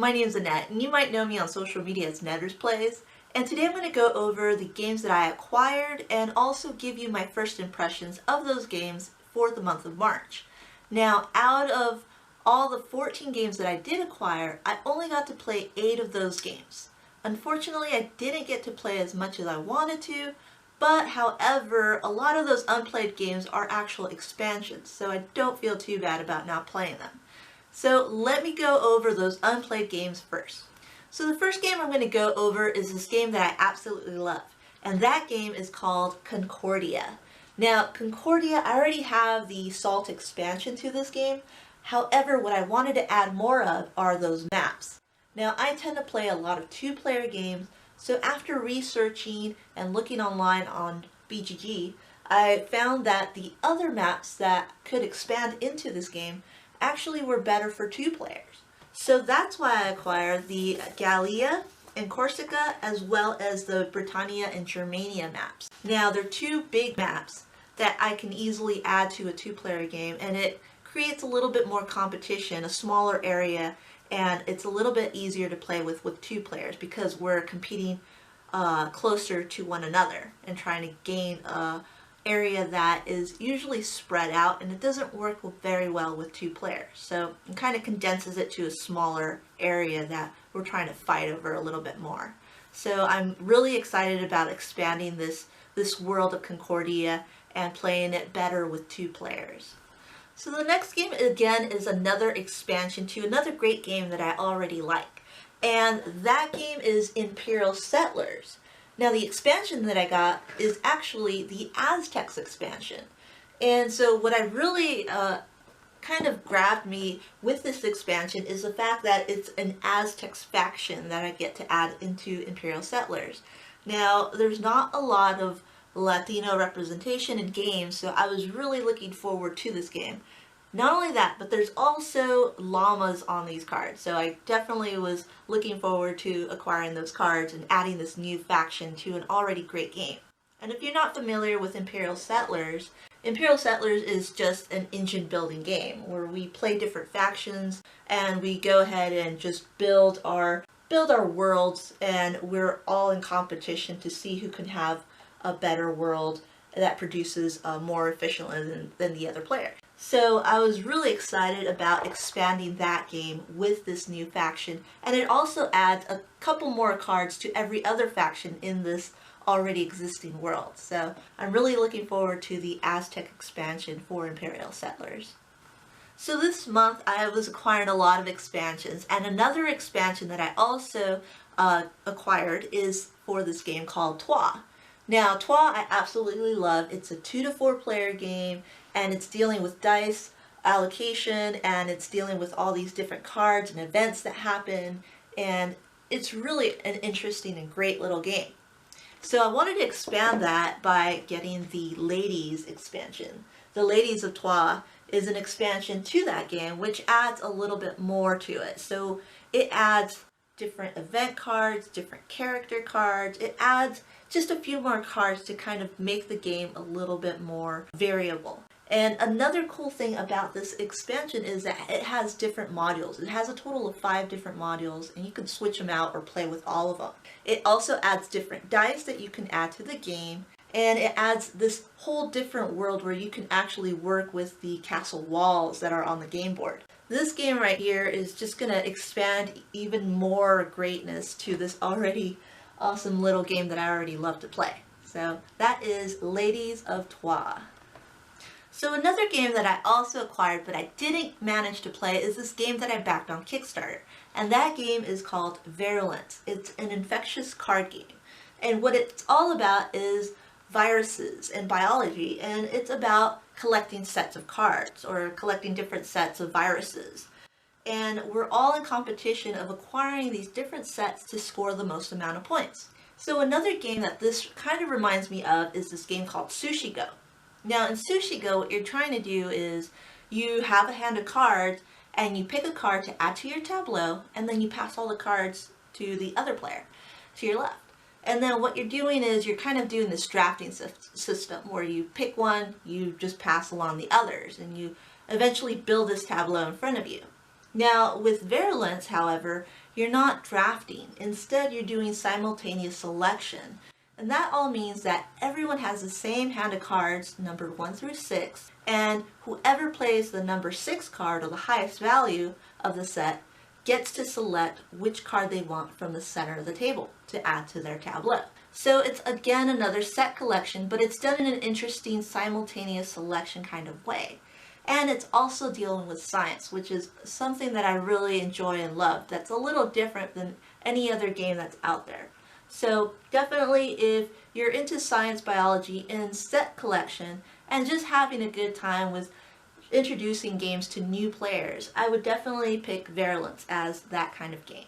my name is Annette, and you might know me on social media as Nettersplays, and today I'm going to go over the games that I acquired and also give you my first impressions of those games for the month of March. Now, out of all the 14 games that I did acquire, I only got to play 8 of those games. Unfortunately, I didn't get to play as much as I wanted to, but however, a lot of those unplayed games are actual expansions, so I don't feel too bad about not playing them. So let me go over those unplayed games first. So the first game I'm going to go over is this game that I absolutely love, and that game is called Concordia. Now, Concordia, I already have the Salt expansion to this game. However, what I wanted to add more of are those maps. Now, I tend to play a lot of two-player games, so after researching and looking online on BGG, I found that the other maps that could expand into this game actually were better for 2 players. So that's why I acquired the Gallia and Corsica as well as the Britannia and Germania maps. Now, they're 2 big maps that I can easily add to a 2-player game, and it creates a little bit more competition, a smaller area, and it's a little bit easier to play with 2 players because we're competing closer to one another and trying to gain a area that is usually spread out, and it doesn't work very well with 2 players. So it kind of condenses it to a smaller area that we're trying to fight over a little bit more. So I'm really excited about expanding this world of Concordia and playing it better with 2 players. So the next game again is another expansion to another great game that I already like, and that game is Imperial Settlers. Now, the expansion that I got is actually the Aztecs expansion. And so what I really kind of grabbed me with this expansion is the fact that it's an Aztecs faction that I get to add into Imperial Settlers. Now, there's not a lot of Latino representation in games, so I was really looking forward to this game. Not only that, but there's also llamas on these cards, so I definitely was looking forward to acquiring those cards and adding this new faction to an already great game. And if you're not familiar with Imperial Settlers is just an engine building game where we play different factions and we go ahead and just build our worlds, and we're all in competition to see who can have a better world that produces more efficiently than the other player. So I was really excited about expanding that game with this new faction, and it also adds a couple more cards to every other faction in this already existing world. So I'm really looking forward to the Aztec expansion for Imperial Settlers. So this month I was acquiring a lot of expansions, and another expansion that I also acquired is for this game called Qwixx. Now, Qwixx I absolutely love. It's a 2 to 4 player game, and it's dealing with dice allocation, and it's dealing with all these different cards and events that happen, and it's really an interesting and great little game. So I wanted to expand that by getting the Ladies expansion. The Ladies of Qwixx is an expansion to that game, which adds a little bit more to it. So it adds different event cards, different character cards. It adds just a few more cards to kind of make the game a little bit more variable. And another cool thing about this expansion is that it has different modules. It has a total of 5 different modules, and you can switch them out or play with all of them. It also adds different dice that you can add to the game, and it adds this whole different world where you can actually work with the castle walls that are on the game board. This game right here is just going to expand even more greatness to this already awesome little game that I already love to play. So that is Ladies of Qwixx. So another game that I also acquired but I didn't manage to play is this game that I backed on Kickstarter, and that game is called Virulence. It's an infectious card game, and what it's all about is viruses and biology, and it's about collecting sets of cards or collecting different sets of viruses. And we're all in competition of acquiring these different sets to score the most amount of points. So another game that this kind of reminds me of is this game called Sushi Go. Now in Sushi Go, what you're trying to do is you have a hand of cards and you pick a card to add to your tableau, and then you pass all the cards to the other player to your left. And then what you're doing is you're kind of doing this drafting system where you pick one, you just pass along the others, and you eventually build this tableau in front of you. Now with Virulence, however, you're not drafting. Instead, you're doing simultaneous selection. And that all means that everyone has the same hand of cards, numbered 1 through 6, and whoever plays the number 6 card, or the highest value of the set, gets to select which card they want from the center of the table to add to their tableau. So it's again another set collection, but it's done in an interesting simultaneous selection kind of way. And it's also dealing with science, which is something that I really enjoy and love. That's a little different than any other game that's out there. So definitely if you're into science, biology, and set collection, and just having a good time with introducing games to new players, I would definitely pick Virulence as that kind of game.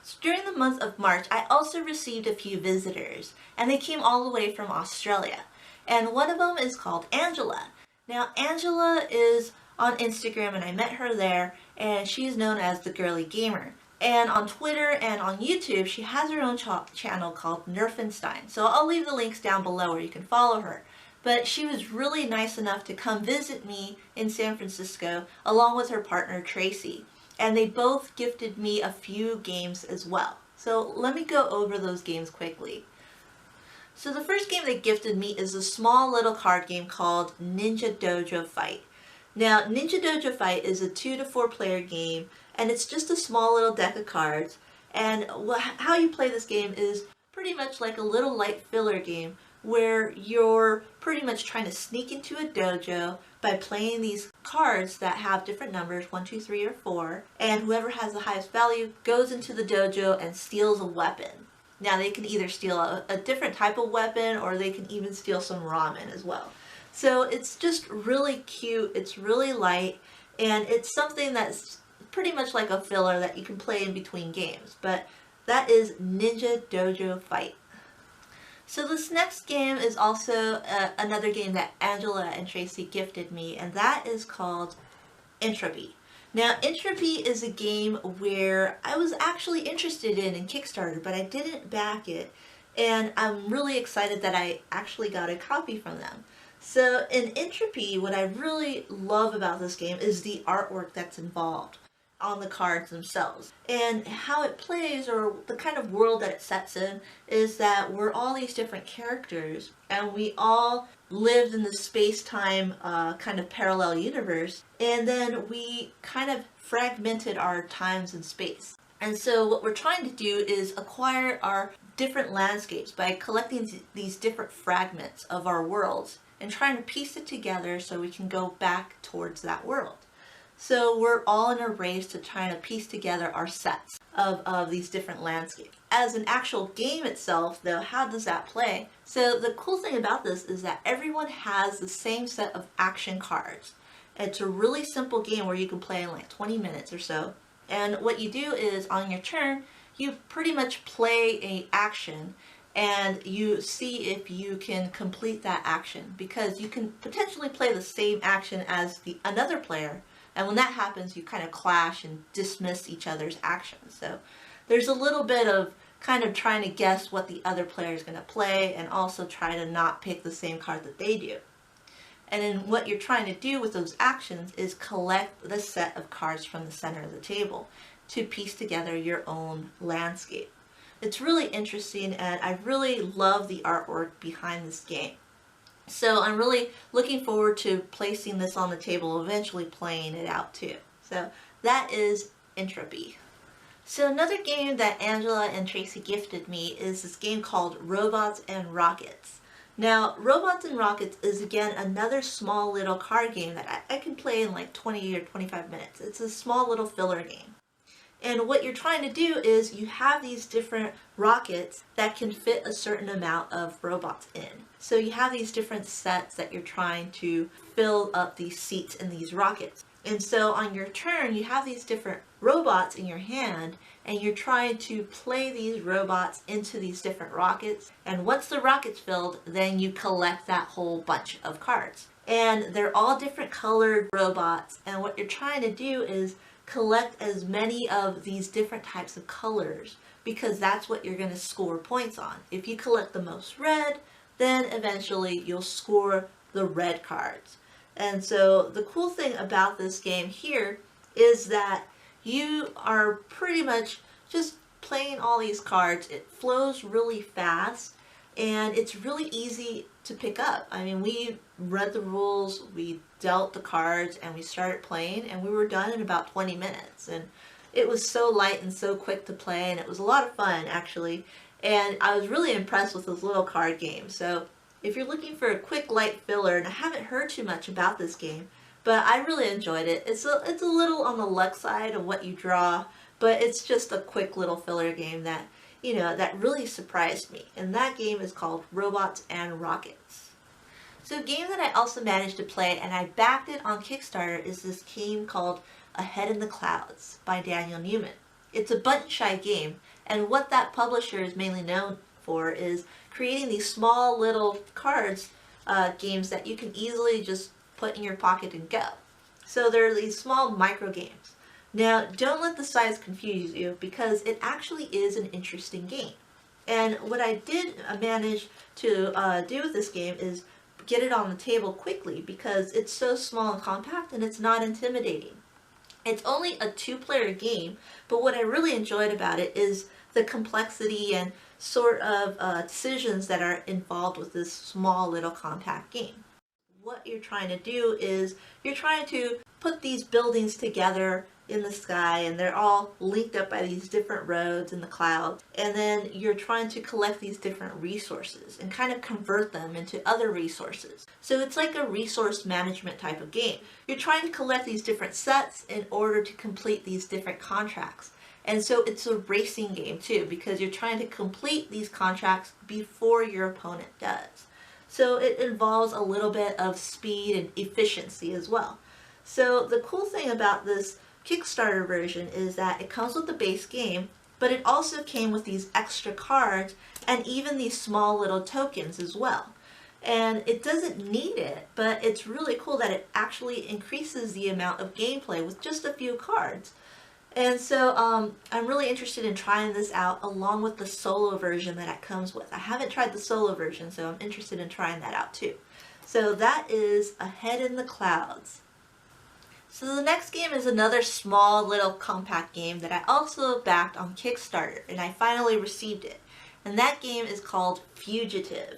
So during the month of March, I also received a few visitors, and they came all the way from Australia. And one of them is called Angela. Now, Angela is on Instagram, and I met her there, and she's known as the Girly Gamer. And on Twitter and on YouTube, she has her own channel called Nerfenstein. So I'll leave the links down below where you can follow her. But she was really nice enough to come visit me in San Francisco along with her partner Tracy. And they both gifted me a few games as well. So let me go over those games quickly. So the first game they gifted me is a small little card game called Ninja Dojo Fight. Now, Ninja Dojo Fight is a 2 to 4 player game, and it's just a small little deck of cards. And how you play this game is pretty much like a little light filler game where you're pretty much trying to sneak into a dojo by playing these cards that have different numbers, 1, 2, 3, or 4, and whoever has the highest value goes into the dojo and steals a weapon. Now they can either steal a different type of weapon, or they can even steal some ramen as well. So it's just really cute, it's really light, and it's something that's pretty much like a filler that you can play in between games. But that is Ninja Dojo Fight. So this next game is also another game that Angela and Tracy gifted me, and that is called Entropy. Now, Entropy is a game where I was actually interested in Kickstarter, but I didn't back it, and I'm really excited that I actually got a copy from them. So in Entropy, what I really love about this game is the artwork that's involved on the cards themselves. And how it plays, or the kind of world that it sets in, is that we're all these different characters, and we all lived in the space-time kind of parallel universe, and then we kind of fragmented our times and space. And so what we're trying to do is acquire our different landscapes by collecting these different fragments of our worlds and trying to piece it together so we can go back towards that world. So we're all in a race to try to piece together our sets of these different landscapes. As an actual game itself, though, how does that play? So the cool thing about this is that everyone has the same set of action cards. It's a really simple game where you can play in like 20 minutes or so. And what you do is, on your turn, you pretty much play an action, and you see if you can complete that action, because you can potentially play the same action as another player. And when that happens, you kind of clash and dismiss each other's actions. So there's a little bit of kind of trying to guess what the other player is going to play, and also try to not pick the same card that they do. And then what you're trying to do with those actions is collect the set of cards from the center of the table to piece together your own landscape. It's really interesting, and I really love the artwork behind this game. So I'm really looking forward to placing this on the table, eventually playing it out too. So that is Entropy. So another game that Angela and Tracy gifted me is this game called Robots and Rockets. Now, Robots and Rockets is again another small little card game that I can play in like 20 or 25 minutes. It's a small little filler game. And what you're trying to do is you have these different rockets that can fit a certain amount of robots in. So you have these different sets that you're trying to fill up these seats in these rockets. And so on your turn, you have these different robots in your hand, and you're trying to play these robots into these different rockets. And once the rocket's filled, then you collect that whole bunch of cards. And they're all different colored robots, and what you're trying to do is collect as many of these different types of colors, because that's what you're going to score points on. If you collect the most red, then eventually you'll score the red cards. And so the cool thing about this game here is that you are pretty much just playing all these cards. It flows really fast and it's really easy to pick up. I mean, we read the rules, we dealt the cards, and we started playing, and we were done in about 20 minutes. And it was so light and so quick to play, and it was a lot of fun, actually. And I was really impressed with this little card game. So if you're looking for a quick, light filler, and I haven't heard too much about this game, but I really enjoyed it. It's a little on the luck side of what you draw, but it's just a quick little filler game that, you know, that really surprised me. And that game is called Robots and Rockets. So a game that I also managed to play, and I backed it on Kickstarter, is this game called Ahead in the Clouds by Daniel Newman. It's a button-shy game, and what that publisher is mainly known for is creating these small little cards, games that you can easily just put in your pocket and go. So they're these small micro games. Now, don't let the size confuse you, because it actually is an interesting game. And what I did manage to do with this game is get it on the table quickly, because it's so small and compact and it's not intimidating. It's only a 2-player game, but what I really enjoyed about it is the complexity and sort of decisions that are involved with this small little compact game. What you're trying to do is you're trying to put these buildings together in the sky, and they're all linked up by these different roads in the clouds, and then you're trying to collect these different resources and kind of convert them into other resources. So it's like a resource management type of game. You're trying to collect these different sets in order to complete these different contracts. And so it's a racing game too, because you're trying to complete these contracts before your opponent does. So it involves a little bit of speed and efficiency as well. So the cool thing about this Kickstarter version is that it comes with the base game, but it also came with these extra cards and even these small little tokens as well. And it doesn't need it, but it's really cool that it actually increases the amount of gameplay with just a few cards. And so I'm really interested in trying this out along with the solo version that it comes with. I haven't tried the solo version, so I'm interested in trying that out too. So that is Ahead in the Clouds. So the next game is another small little compact game that I also backed on Kickstarter, and I finally received it. And that game is called Fugitive.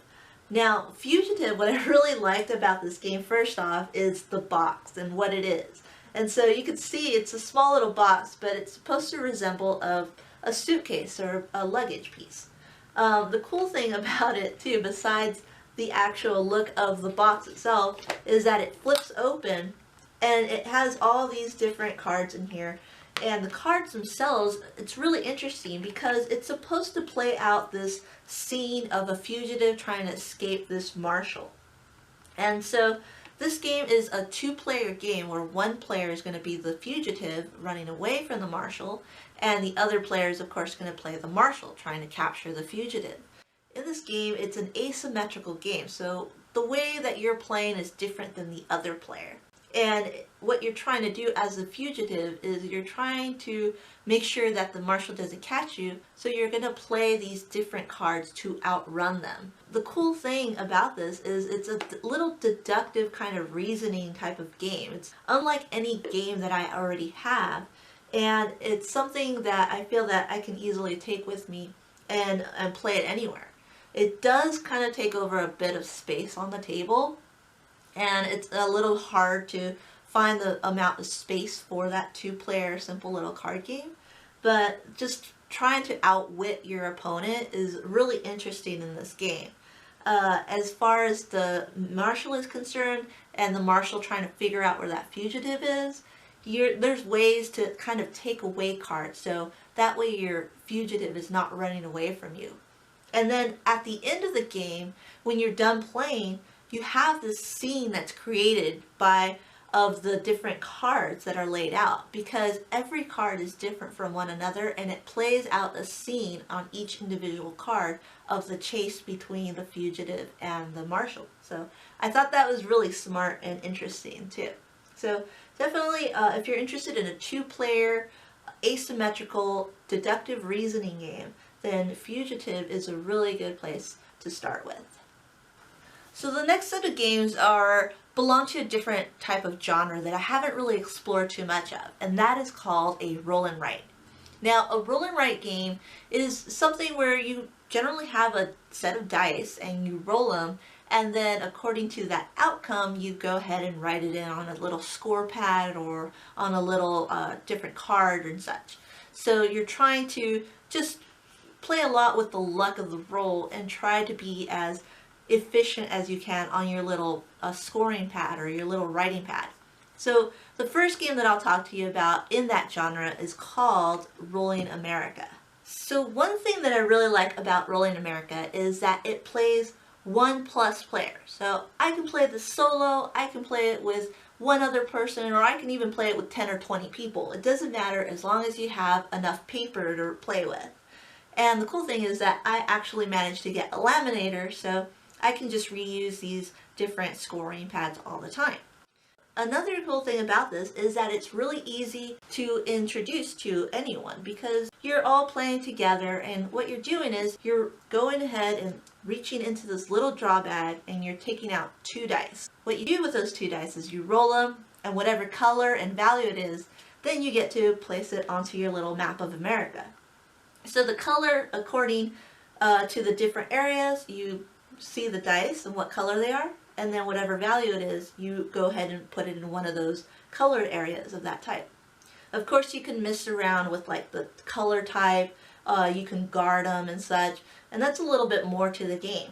Now, Fugitive, what I really liked about this game first off is the box and what it is. And so you can see it's a small little box, but it's supposed to resemble a suitcase or a luggage piece. The cool thing about it too, besides the actual look of the box itself, is that it flips open and it has all these different cards in here. And the cards themselves, it's really interesting because it's supposed to play out this scene of a fugitive trying to escape this marshal. And so this game is a 2-player game where one player is going to be the fugitive running away from the marshal, and the other player is of course going to play the marshal trying to capture the fugitive. In this game, it's an asymmetrical game, so the way that you're playing is different than the other player. And what you're trying to do as a fugitive is you're trying to make sure that the marshal doesn't catch you, so you're going to play these different cards to outrun them. The cool thing about this is it's a little deductive kind of reasoning type of game. It's unlike any game that I already have, and it's something that I feel that I can easily take with me and play it anywhere. It does kind of take over a bit of space on the table, and it's a little hard to find the amount of space for that 2-player simple little card game, but just trying to outwit your opponent is really interesting in this game. As far as the marshal is concerned, and the marshal trying to figure out where that fugitive is, there's ways to kind of take away cards, so that way your fugitive is not running away from you. And then at the end of the game, when you're done playing, you have this scene that's created of the different cards that are laid out, because every card is different from one another, and it plays out a scene on each individual card of the chase between the fugitive and the marshal. So I thought that was really smart and interesting too. So definitely if you're interested in a 2-player asymmetrical deductive reasoning game, then Fugitive is a really good place to start with. So the next set of games belong to a different type of genre that I haven't really explored too much of, and that is called a roll and write. Now, a roll and write game is something where you generally have a set of dice and you roll them, and then according to that outcome, you go ahead and write it in on a little score pad or on a little different card and such. So you're trying to just play a lot with the luck of the roll and try to be as efficient as you can on your little scoring pad or your little writing pad. So the first game that I'll talk to you about in that genre is called Rolling America. So one thing that I really like about Rolling America is that it plays 1+ players. So I can play this solo, I can play it with one other person, or I can even play it with 10 or 20 people. It doesn't matter as long as you have enough paper to play with. And the cool thing is that I actually managed to get a laminator, so I can just reuse these different scoring pads all the time. Another cool thing about this is that it's really easy to introduce to anyone because you're all playing together, and what you're doing is you're going ahead and reaching into this little draw bag and you're taking out 2 dice. What you do with those 2 dice is you roll them, and whatever color and value it is, then you get to place it onto your little map of America. So the color, according to the different areas, you see the dice and what color they are, and then whatever value it is, you go ahead and put it in one of those colored areas of that type. Of course, you can mess around with like the color type, you can guard them and such, and that's a little bit more to the game.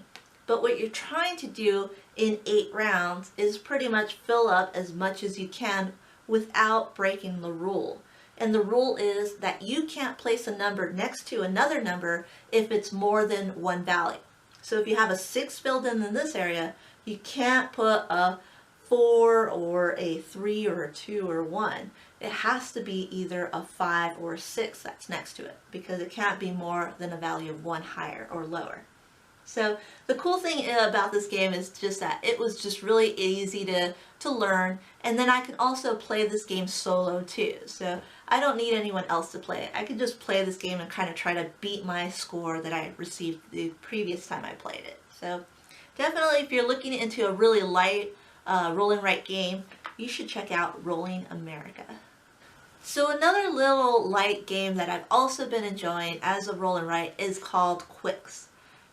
But what you're trying to do in 8 rounds is pretty much fill up as much as you can without breaking the rule. And the rule is that you can't place a number next to another number if it's more than 1 value. So if you have a 6 filled in this area, you can't put a 4 or a 3 or a 2 or 1. It has to be either a 5 or a 6 that's next to it because it can't be more than a value of 1 higher or lower. So the cool thing about this game is just that it was just really easy to learn, and then I can also play this game solo too. So I don't need anyone else to play it. I can just play this game and kind of try to beat my score that I received the previous time I played it. So definitely if you're looking into a really light roll and write game, you should check out Rolling America. So another little light game that I've also been enjoying as a roll and write is called Qwixx.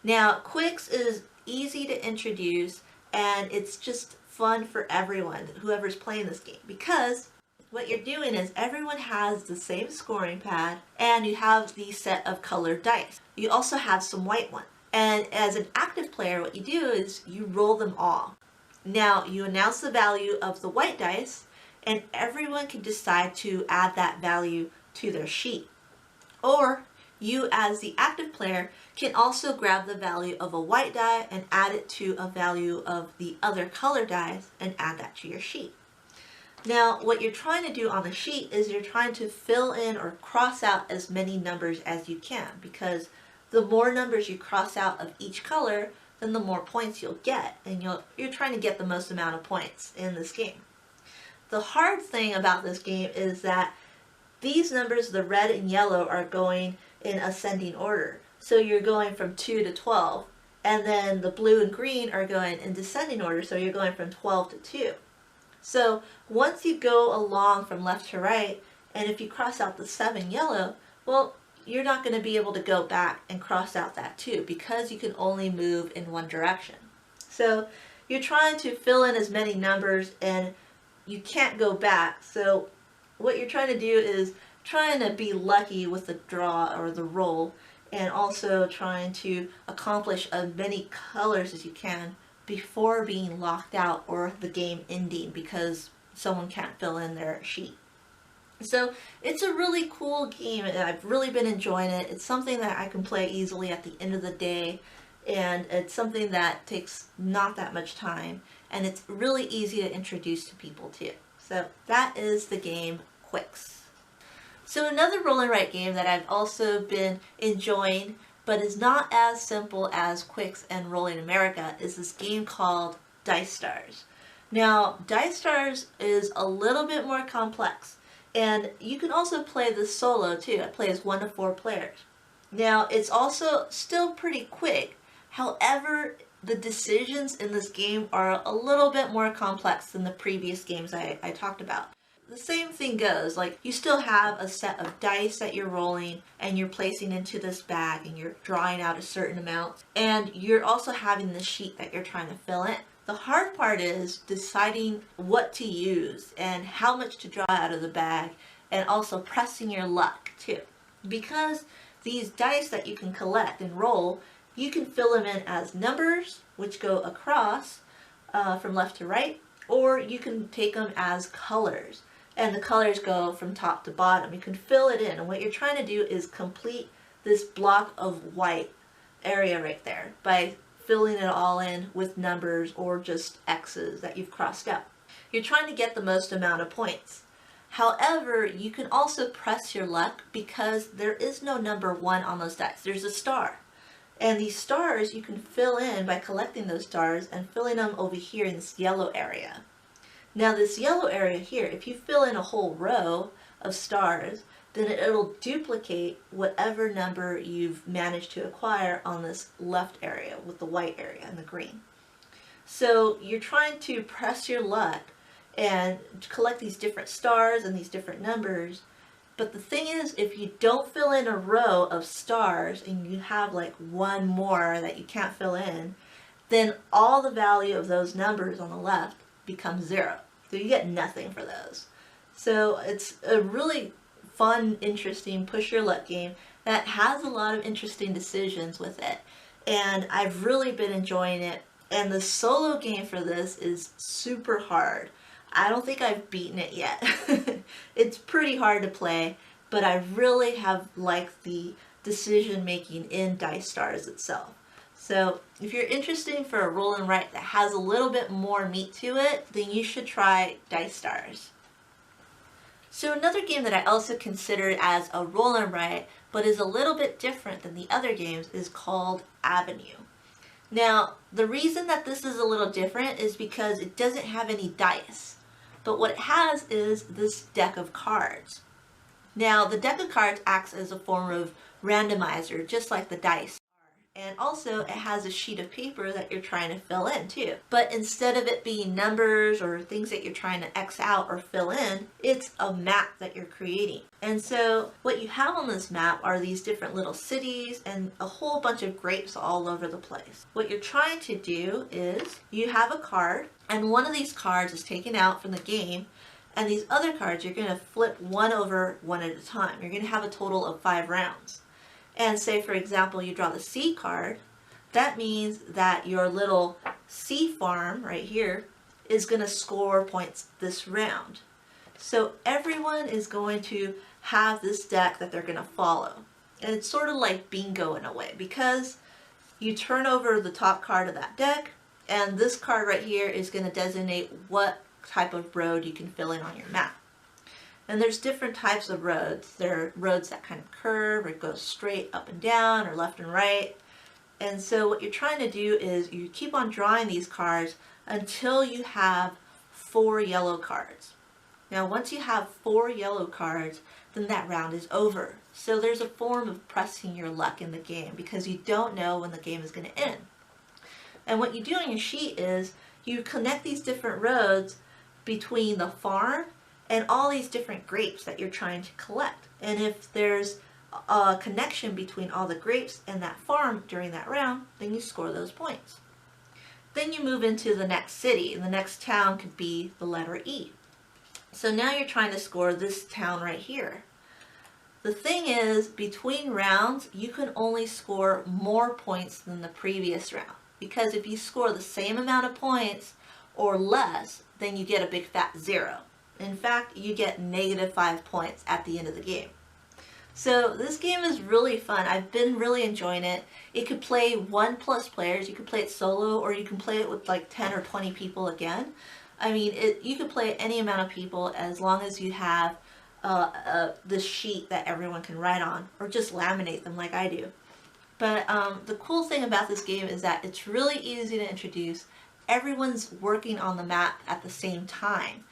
Now, Qwixx is easy to introduce, and it's just fun for everyone, whoever's playing this game, because what you're doing is everyone has the same scoring pad, and you have the set of colored dice. You also have some white ones. And as an active player, what you do is you roll them all. Now, you announce the value of the white dice, and everyone can decide to add that value to their sheet. Or you, as the active player, can also grab the value of a white die and add it to a value of the other color dice and add that to your sheet. Now, what you're trying to do on the sheet is you're trying to fill in or cross out as many numbers as you can, because the more numbers you cross out of each color, then the more points you'll get, and you're trying to get the most amount of points in this game. The hard thing about this game is that these numbers, the red and yellow, are going in ascending order. So you're going from 2 to 12, and then the blue and green are going in descending order, so you're going from 12 to 2. So once you go along from left to right, and if you cross out the 7 yellow, well, you're not going to be able to go back and cross out that 2 because you can only move in one direction. So you're trying to fill in as many numbers and you can't go back. So what you're trying to do is trying to be lucky with the draw or the roll, and also trying to accomplish as many colors as you can before being locked out or the game ending because someone can't fill in their sheet. So it's a really cool game, and I've really been enjoying it. It's something that I can play easily at the end of the day, and it's something that takes not that much time, and it's really easy to introduce to people too. So that is the game Qwixx. So another roll and write game that I've also been enjoying, but is not as simple as Qwixx and Rolling America, is this game called Dice Stars. Now, Dice Stars is a little bit more complex, and you can also play this solo too. I play as 1 to 4 players. Now, it's also still pretty quick. However, the decisions in this game are a little bit more complex than the previous games I talked about. the same thing goes. Like, you still have a set of dice that you're rolling and you're placing into this bag and you're drawing out a certain amount. And you're also having the sheet that you're trying to fill in. The hard part is deciding what to use and how much to draw out of the bag, and also pressing your luck too. Because these dice that you can collect and roll, you can fill them in as numbers, which go across from left to right, or you can take them as colors, and the colors go from top to bottom. You can fill it in, and what you're trying to do is complete this block of white area right there by filling it all in with numbers or just X's that you've crossed out. You're trying to get the most amount of points. However, you can also press your luck because there is no number 1 on those dice. There's a star. And these stars you can fill in by collecting those stars and filling them over here in this yellow area. Now this yellow area here, if you fill in a whole row of stars, then it'll duplicate whatever number you've managed to acquire on this left area with the white area and the green. So you're trying to press your luck and collect these different stars and these different numbers. But the thing is, if you don't fill in a row of stars and you have like one more that you can't fill in, then all the value of those numbers on the left becomes 0. So you get nothing for those. So it's a really fun, interesting push your luck game that has a lot of interesting decisions with it, and I've really been enjoying it. And the solo game for this is super hard. I don't think I've beaten it yet. It's pretty hard to play, but I really have liked the decision making in Dice Stars itself. So if you're interested for a roll and write that has a little bit more meat to it, then you should try Dice Stars. So another game that I also considered as a roll and write, but is a little bit different than the other games, is called Avenue. Now, the reason that this is a little different is because it doesn't have any dice, but what it has is this deck of cards. Now, the deck of cards acts as a form of randomizer, just like the dice. And also it has a sheet of paper that you're trying to fill in too. But instead of it being numbers or things that you're trying to X out or fill in, it's a map that you're creating. And so what you have on this map are these different little cities and a whole bunch of grapes all over the place. What you're trying to do is you have a card, and one of these cards is taken out from the game, and these other cards you're going to flip one over one at a time. You're going to have a total of 5 rounds. And say, for example, you draw the C card, that means that your little C farm right here is going to score points this round. So everyone is going to have this deck that they're going to follow. And it's sort of like bingo in a way, because you turn over the top card of that deck, and this card right here is going to designate what type of road you can fill in on your map. And there's different types of roads. There are roads that kind of curve or go straight up and down or left and right. And so what you're trying to do is you keep on drawing these cards until you have 4 yellow cards. Now once you have 4 yellow cards, then that round is over. So there's a form of pressing your luck in the game because you don't know when the game is going to end. And what you do on your sheet is you connect these different roads between the farm and all these different grapes that you're trying to collect. And if there's a connection between all the grapes and that farm during that round, then you score those points. Then you move into the next city, and the next town could be the letter E. So now you're trying to score this town right here. The thing is, between rounds, you can only score more points than the previous round. Because if you score the same amount of points or less, then you get a big fat 0. In fact, you get -5 points at the end of the game. So this game is really fun. I've been really enjoying it. It could play 1+ players. You could play it solo, or you can play it with like 10 or 20 people again. I mean, you could play it any amount of people as long as you have this sheet that everyone can write on, or just laminate them like I do. But the cool thing about this game is that it's really easy to introduce. Everyone's working on the map at the same time.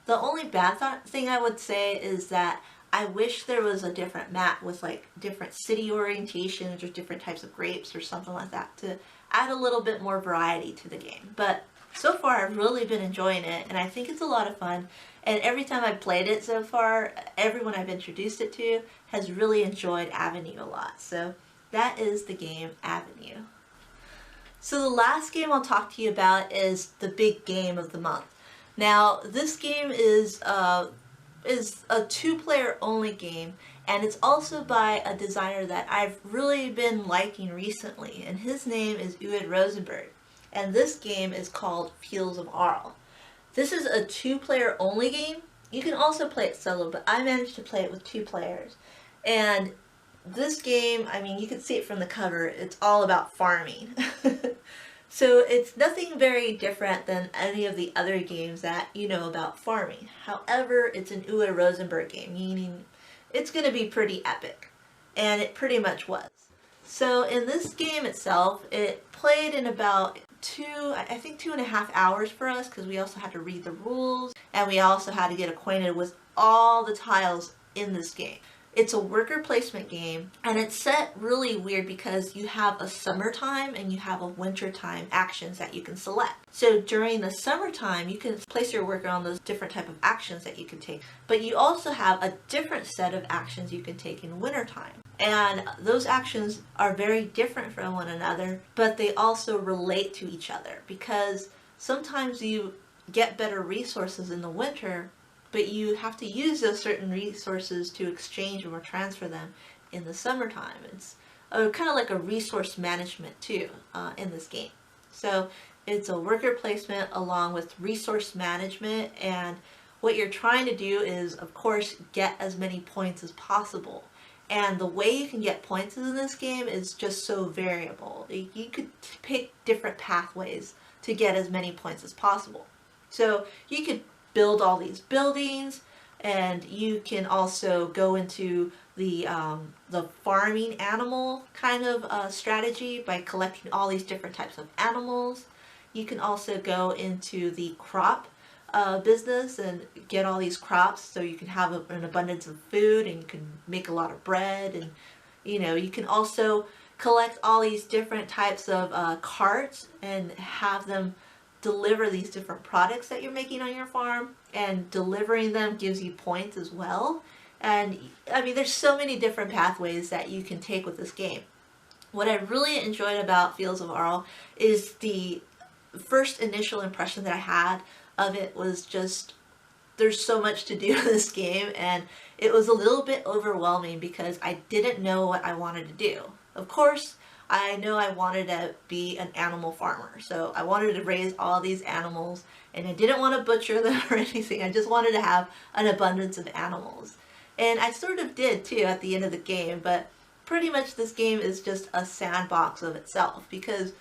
The only bad thing I would say is that I wish there was a different map with like different city orientations or different types of grapes or something like that to add a little bit more variety to the game. But so far I've really been enjoying it, and I think it's a lot of fun. And every time I've played it so far, everyone I've introduced it to has really enjoyed Avenue a lot. So that is the game Avenue. So the last game I'll talk to you about is the big game of the month. Now this game is a 2-player only game, and it's also by a designer that I've really been liking recently, and his name is Uwe Rosenberg. And this game is called Fields of Arle. This is a 2-player only game. You can also play it solo, but I managed to play it with 2 players. And this game, I mean, you can see it from the cover, it's all about farming. So it's nothing very different than any of the other games that you know about farming. However, it's an Uwe Rosenberg game, meaning it's going to be pretty epic. And it pretty much was. So in this game itself, it played in about 2.5 hours for us, because we also had to read the rules and we also had to get acquainted with all the tiles in this game. It's a worker placement game, and it's set really weird because you have a summertime and you have a wintertime actions that you can select. So during the summertime, you can place your worker on those different type of actions that you can take, but you also have a different set of actions you can take in wintertime. And those actions are very different from one another, but they also relate to each other, because sometimes you get better resources in the winter, but you have to use those certain resources to exchange or transfer them in the summertime. It's kind of like a resource management too in this game. So it's a worker placement along with resource management, and what you're trying to do is, of course, get as many points as possible. And the way you can get points in this game is just so variable. You could pick different pathways to get as many points as possible. So you could build all these buildings, and you can also go into the farming animal kind of strategy by collecting all these different types of animals. You can also go into the crop business and get all these crops, so you can have an abundance of food and you can make a lot of bread. And you can also collect all these different types of carts and have them deliver these different products that you're making on your farm, and delivering them gives you points as well. And I mean, there's so many different pathways that you can take with this game. What I really enjoyed about Fields of Arle is the first initial impression that I had of it was just, there's so much to do in this game, and it was a little bit overwhelming because I didn't know what I wanted to do. Of course, I know I wanted to be an animal farmer, so I wanted to raise all these animals, and I didn't want to butcher them or anything. I just wanted to have an abundance of animals. And I sort of did too at the end of the game, but pretty much this game is just a sandbox of itself, because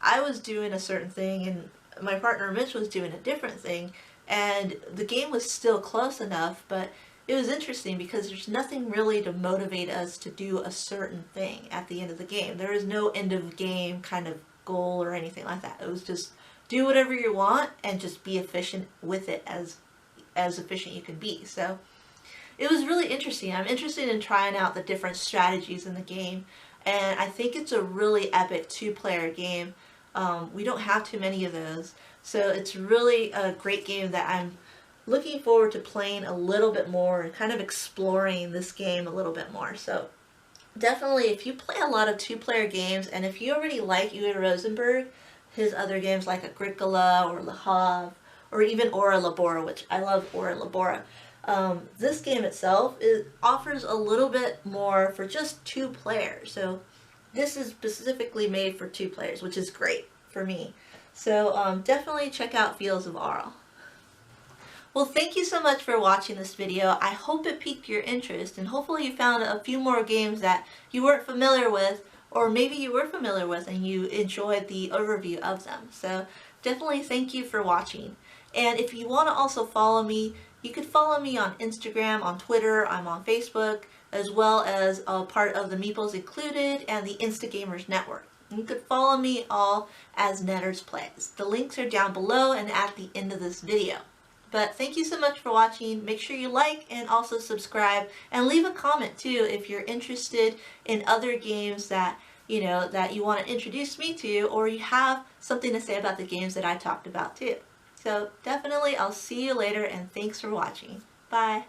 I was doing a certain thing and my partner Mitch was doing a different thing, and the game was still close enough, but it was interesting because there's nothing really to motivate us to do a certain thing at the end of the game. There is no end of game kind of goal or anything like that. It was just do whatever you want and just be efficient with it, as efficient you can be. So it was really interesting. I'm interested in trying out the different strategies in the game, and I think it's a really epic 2-player game. We don't have too many of those, so it's really a great game that I'm looking forward to playing a little bit more and kind of exploring this game a little bit more. So definitely, if you play a lot of 2-player games, and if you already like Uwe Rosenberg, his other games like Agricola or Le Havre, or even Ora Labora, which I love Ora Labora, this game itself offers a little bit more for just 2 players. So this is specifically made for 2 players, which is great for me. So definitely check out Fields of Arle. Well, thank you so much for watching this video. I hope it piqued your interest, and hopefully you found a few more games that you weren't familiar with, or maybe you were familiar with and you enjoyed the overview of them. So definitely thank you for watching. And if you want to also follow me, you could follow me on Instagram, on Twitter, I'm on Facebook, as well as a part of the Meeples Included and the Instagamers Network. You could follow me all as Nettersplays. The links are down below and at the end of this video. But thank you so much for watching. Make sure you like and also subscribe, and leave a comment too if you're interested in other games that that you want to introduce me to, or you have something to say about the games that I talked about too. So definitely I'll see you later, and thanks for watching. Bye!